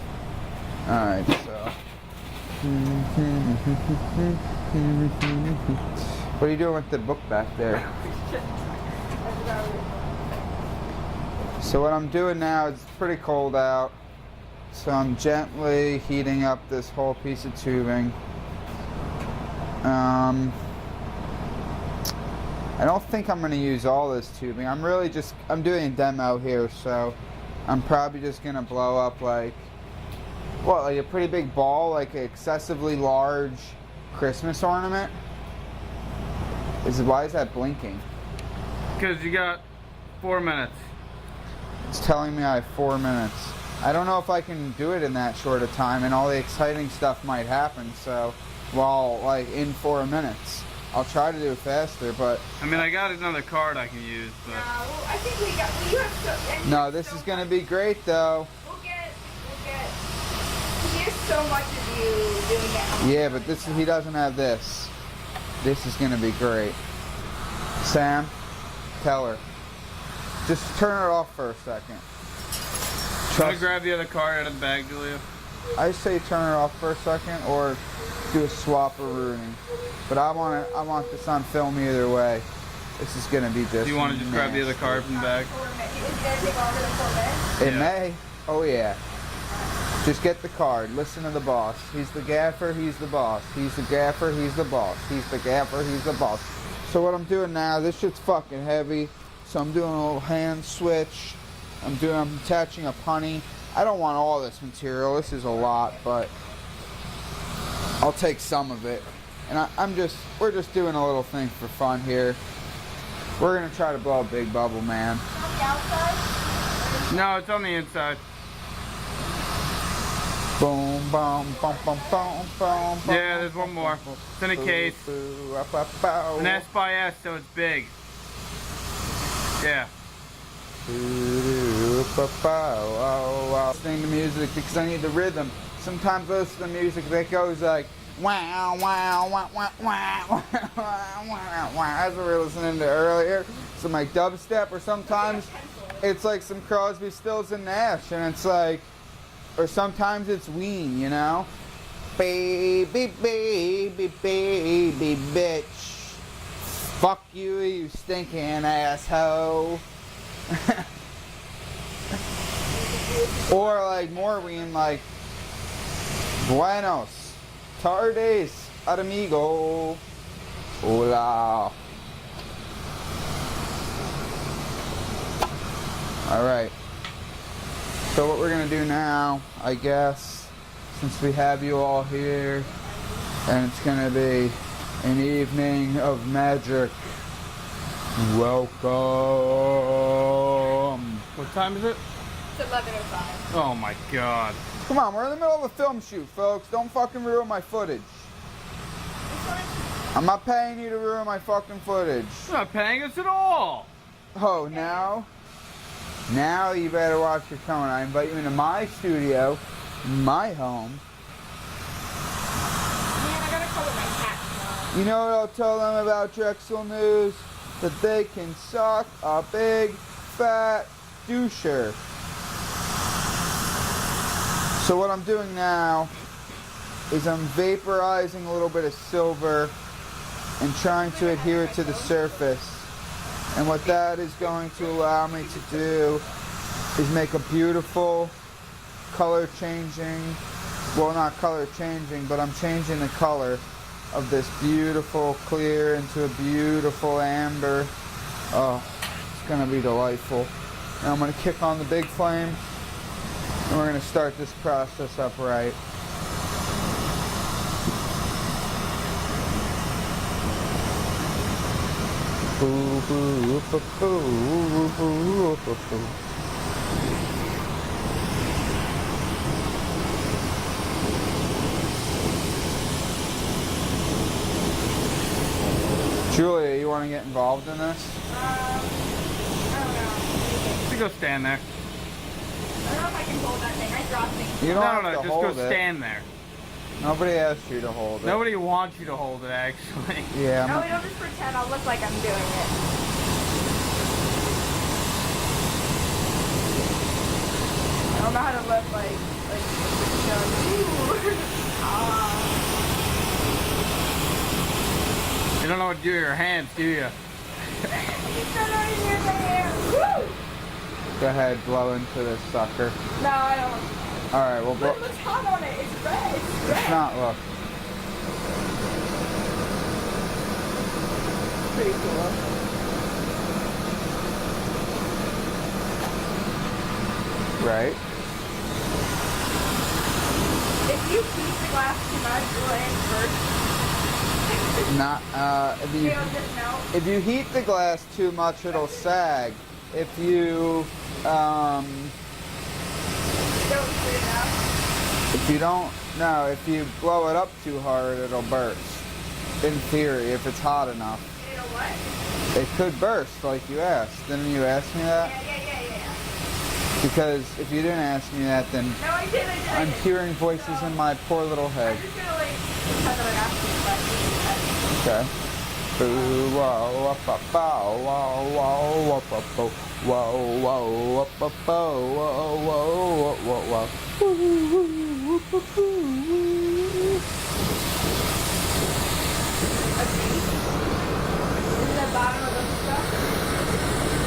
Alright, so. What are you doing with the book back there? So what I'm doing now, it's pretty cold out. So I'm gently heating up this whole piece of tubing. I don't think I'm going to use all this tubing. I'm doing a demo here, so I'm probably just going to blow up like a pretty big ball, like an excessively large Christmas ornament. Why is that blinking? Because you got 4 minutes. It's telling me I have 4 minutes. I don't know if I can do it in that short a time, and all the exciting stuff might happen, so in 4 minutes. I'll try to do it faster, but... I mean, I got another card I can use, but... No, I think you have so... No, this is going to be great, though. We'll get... He has so much of you doing that. Yeah, but he doesn't have this. This is going to be great. Sam, tell her. Just turn it off for a second. Try to grab the other card out of the bag, Julia. I say turn it off for a second, or do a swap or ruining. But I want this on film either way. This is gonna be just. Do you want to just grab the other card from the bag? Is it going to take longer than 4 minutes? It Yeah. may. Oh yeah. Just get the card. Listen to the boss. He's the gaffer. He's the boss. He's the gaffer. He's the boss. He's the gaffer. He's the boss. So what I'm doing now, this shit's fucking heavy. So I'm doing a little hand switch. I'm attaching a punny. I don't want all this material. This is a lot, but I'll take some of it. And we're just doing a little thing for fun here. We're gonna try to blow a big bubble, man. On the outside? No, it's on the inside. Boom, boom, boom, boom, boom, boom. Yeah, there's one more. It's in a case. An S by S, so it's big. Yeah. Listening to music because I need the rhythm. Sometimes I listen to music that goes like wow, wow, wow, wow, wow, wow, wow, as we were listening to earlier. Some like dubstep, or sometimes it's like some Crosby, Stills and Nash, and it's like, or sometimes it's Ween, you know? Baby, baby, baby, bitch. Fuck you, you stinking asshole. Or like more Ween, like Buenos tardes, amigo. Hola. Alright. So what we're gonna do now, I guess, since we have you all here, and it's gonna be an evening of magic. Welcome. What time is it? It's 11:05. Oh my god. Come on, we're in the middle of a film shoot, folks. Don't fucking ruin my footage. I'm not paying you to ruin my fucking footage. You're not paying us at all. Oh, now? Now you better watch your tone. I invite you into my studio, my home. Man, I gotta color my hat now. You know what I'll tell them about Drexel News? That they can suck a big, fat doucher. So what I'm doing now is I'm vaporizing a little bit of silver and trying to adhere it to the surface. And what that is going to allow me to do is make a beautiful color changing, well, not color changing, but I'm changing the color of this beautiful clear into a beautiful amber. Oh, it's gonna be delightful. Now I'm gonna kick on the big flame and we're gonna start this process up right. Boo, boo, boo, boo, boo, boo, boo. Julia, you want to get involved in this? I don't know. You go stand there. I don't know if I can hold that thing. I drop things. You don't have No, to just hold go it. stand there. Nobody asked you to hold it. Nobody wants you to hold it, actually. Yeah. No, we don't just pretend. I'll look like I'm doing it. I don't know how to look like you know, You don't know what to do with your hands, do you? Woo! Go ahead, blow into this sucker. No, I don't. Alright, well, blow. Look, what's hot on it? It's red. It's red. It's not, look. Pretty cool. Right? If you keep the glass too much, will it burst? Not, It'll just melt. if you heat the glass too much, it'll sag. If you, Don't heat it enough. if you don't, no, if you blow it up too hard, it'll burst. In theory, if it's hot enough. It'll what? It could burst, like you asked. Didn't you ask me that? Yeah. Because if you didn't ask me that, then No, I did. I'm hearing voices in my poor little head. I'm just gonna like pretend that I'm asking questions. Okay. Boo, whoa, whoa, whoa, whoa, whoa, whoa, whoa, whoa, whoa, whoa, whoa, whoa, whoa. This is the bottom of the stuff.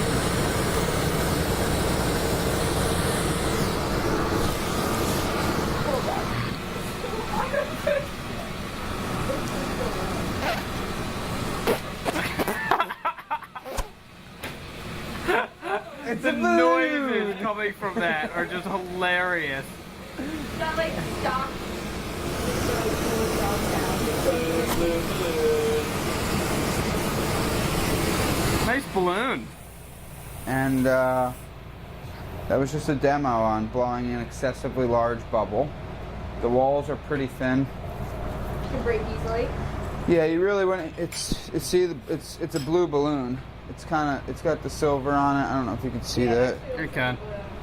Hold on. It's The a noises balloon. coming from that are just hilarious. Is that like stock? Nice balloon. And that was just a demo on blowing an excessively large bubble. The walls are pretty thin. Can break easily. Yeah, you really want it's a blue balloon. It's got the silver on it. I don't know if you can see that. You can.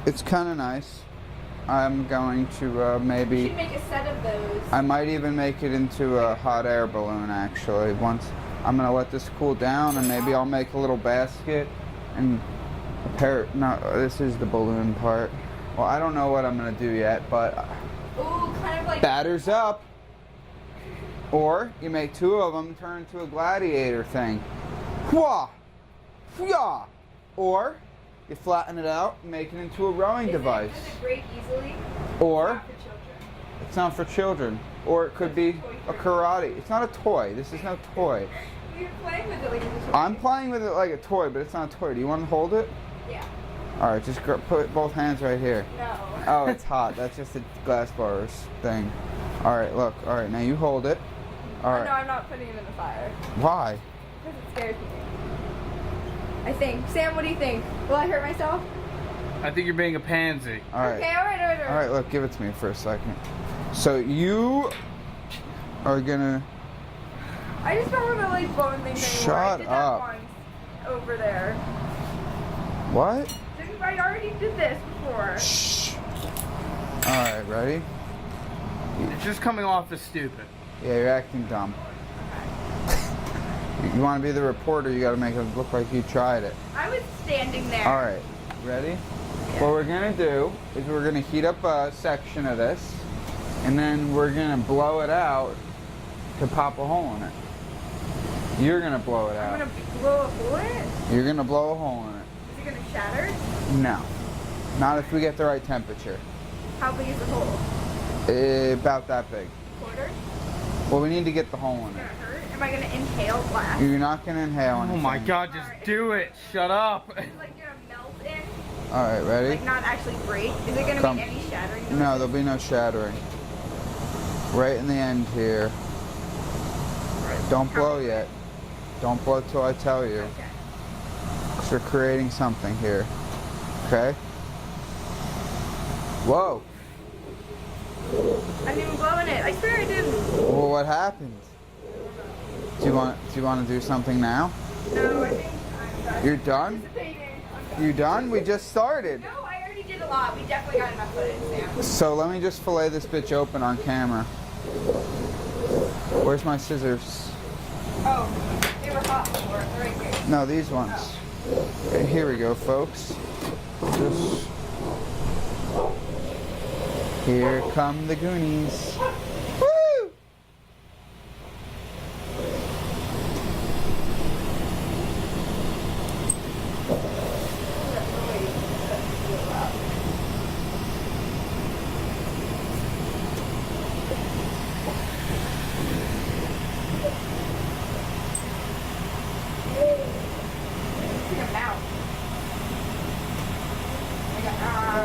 It's kind of nice. I'm going to You maybe. should make a set of those. I might even make it into a hot air balloon actually. Once I'm gonna let this cool down and maybe I'll make a little basket and a pair. No, this is the balloon part. Well, I don't know what I'm gonna do yet, but Ooh, kind of like. batters up. Or you make two of them turn into a gladiator thing. Wah! Yeah! Or you flatten it out and make it into a rowing device. Does it break easily? Or Not for children. it's not for children. Or it could be a karate. It's not a toy. This is no toy. You're playing with it like it's a toy. I'm playing with it like a toy, but it's not a toy. Do you want to hold it? Yeah. Alright, just put both hands right here. No. Oh, it's hot. That's just a glass bars thing. Alright, look. Alright, now you hold it. No, Alright. I'm not putting it in the fire. Why? Because it scares me. I think. Sam, what do you think? Will I hurt myself? I think you're being a pansy. Alright. Okay, alright. Alright, look, give it to me for a second. So you are gonna. I just don't want to like bone things anymore. Shut I did that up. once over there. What? I already did this before. Shh. Alright, ready? It's just coming off as stupid. Yeah, you're acting dumb. You want to be the reporter, you got to make it look like you tried it. I was standing there. Alright, ready? What we're going to do is we're going to heat up a section of this, and then we're going to blow it out to pop a hole in it. You're going to blow it I'm out. gonna blow a hole in it. You're going to blow a hole in it. Is it gonna shatter? No. Not if we get the right temperature. How big is the hole? About that big. Quarter? Well, we need to get the hole in It's gonna it. hurt? Am I gonna inhale glass? You're not going to inhale Oh anything. my god, just do it. Shut up. Is it like gonna melt in? Alright, ready? Like not actually break? Is it gonna Come. make any shattering? No, there'll be no shattering. Right in the end here. Don't blow yet. Don't blow till I tell you. Okay. we're creating something here. Okay? Whoa. I didn't even blow in it. I swear I didn't. Well, what happened? Do you want to do something now? No, I think I'm done. You're done? Participating. I'm done. You done? We just started. No, I already did a lot. We definitely got enough footage, Sam. So let me just fillet this bitch open on camera. Where's my scissors? Oh, they were hot before. They're right here. No, these ones. Okay, here we go, folks. Just here come the Goonies. Woo! It's like a mouse. Like a mouse.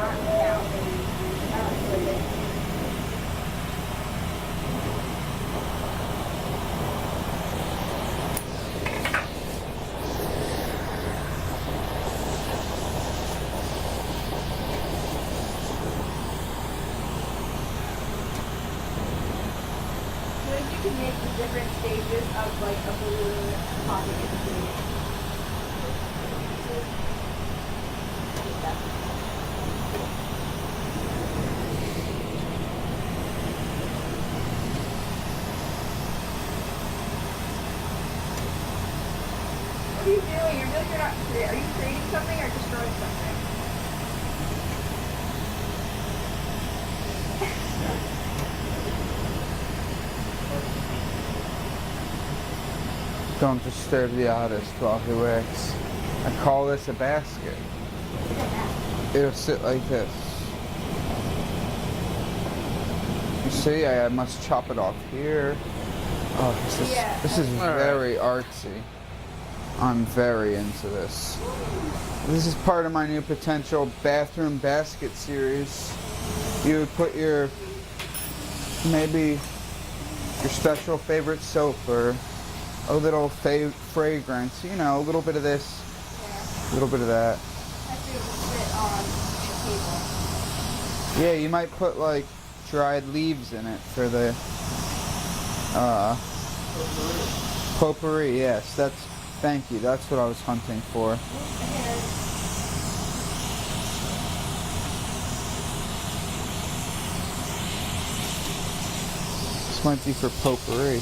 So you can make the different stages of like a balloon popping into the What are you doing? You're like you're not creating. Are you creating something or destroying something? Don't disturb the artist while he works. I call this a basket. It'll sit like this. You see, I must chop it off here. Oh, this is very artsy. I'm very into this. This is part of my new potential bathroom basket series. You would put maybe your special favorite soap or a little fragrance, you know, a little bit of this, a little bit of that. That's to sit on the table. Yeah, you might put like dried leaves in it for the potpourri. Yes, thank you. That's what I was hunting for. This might be for potpourri.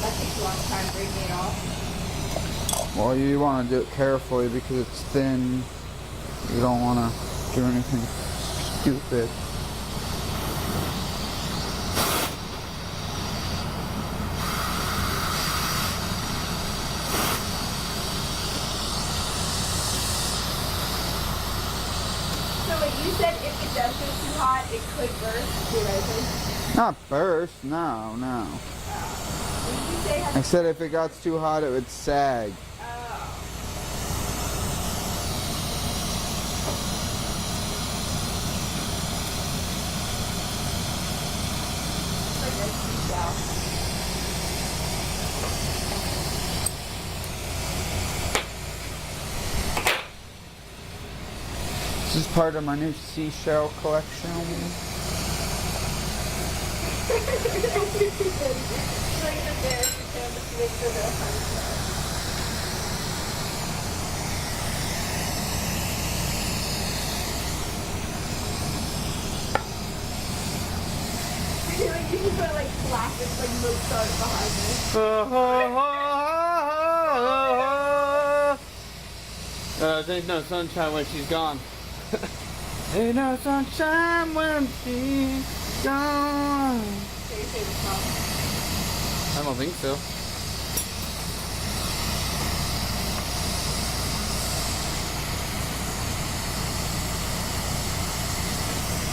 That takes a long time breaking it off. Well, you want to do it carefully because it's thin. You don't want to do anything stupid. So wait, you said if it does go too hot, it could burst. Did I say? Not burst, no. What did you say? I said if it got too hot, it would sag. Oh. Like a seashell. This is part of my new seashell collection. Like the bear, you can make the bear hunter. Like you can put like classic like Mozart behind it. Ain't no sunshine when she's gone. Ain't no sunshine when she's gone. So you say the song. I don't think so.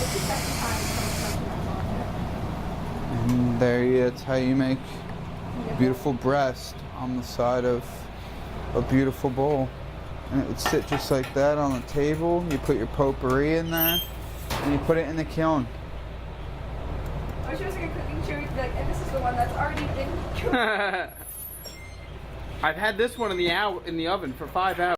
It's the second time someone's on And that's how you make a beautiful breast on the side of a beautiful bowl. And it would sit just like that on the table. You put your potpourri in there, and you put it in the kiln. I wish it was like a cooking show. You'd be like, and this is the one that's already been cooked. I've had this one in the oven for 5 hours.